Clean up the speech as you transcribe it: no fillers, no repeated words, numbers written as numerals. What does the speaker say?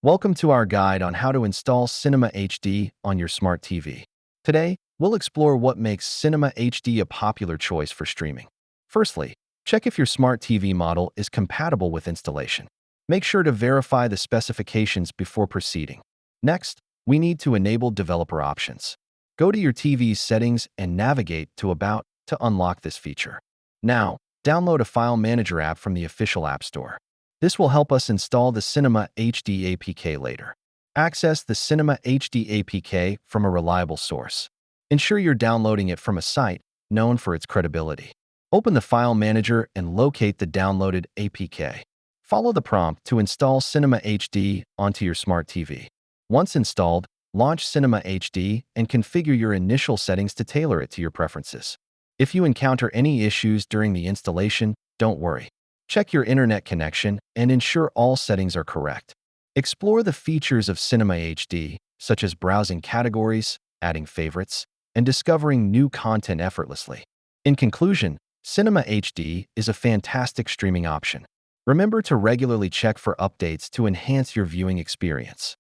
Welcome to our guide on how to install Cinema HD on your smart TV. Today, we'll explore what makes Cinema HD a popular choice for streaming. Firstly, check if your smart TV model is compatible with installation. Make sure to verify the specifications before proceeding. Next, we need to enable developer options. Go to your TV's settings and navigate to About to unlock this feature. Now, download a file manager app from the official App Store. This will help us install the Cinema HD APK later. Access the Cinema HD APK from a reliable source. Ensure you're downloading it from a site known for its credibility. Open the file manager and locate the downloaded APK. Follow the prompt to install Cinema HD onto your smart TV. Once installed, launch Cinema HD and configure your initial settings to tailor it to your preferences. If you encounter any issues during the installation, don't worry. Check your internet connection and ensure all settings are correct. Explore the features of Cinema HD, such as browsing categories, adding favorites, and discovering new content effortlessly. In conclusion, Cinema HD is a fantastic streaming option. Remember to regularly check for updates to enhance your viewing experience.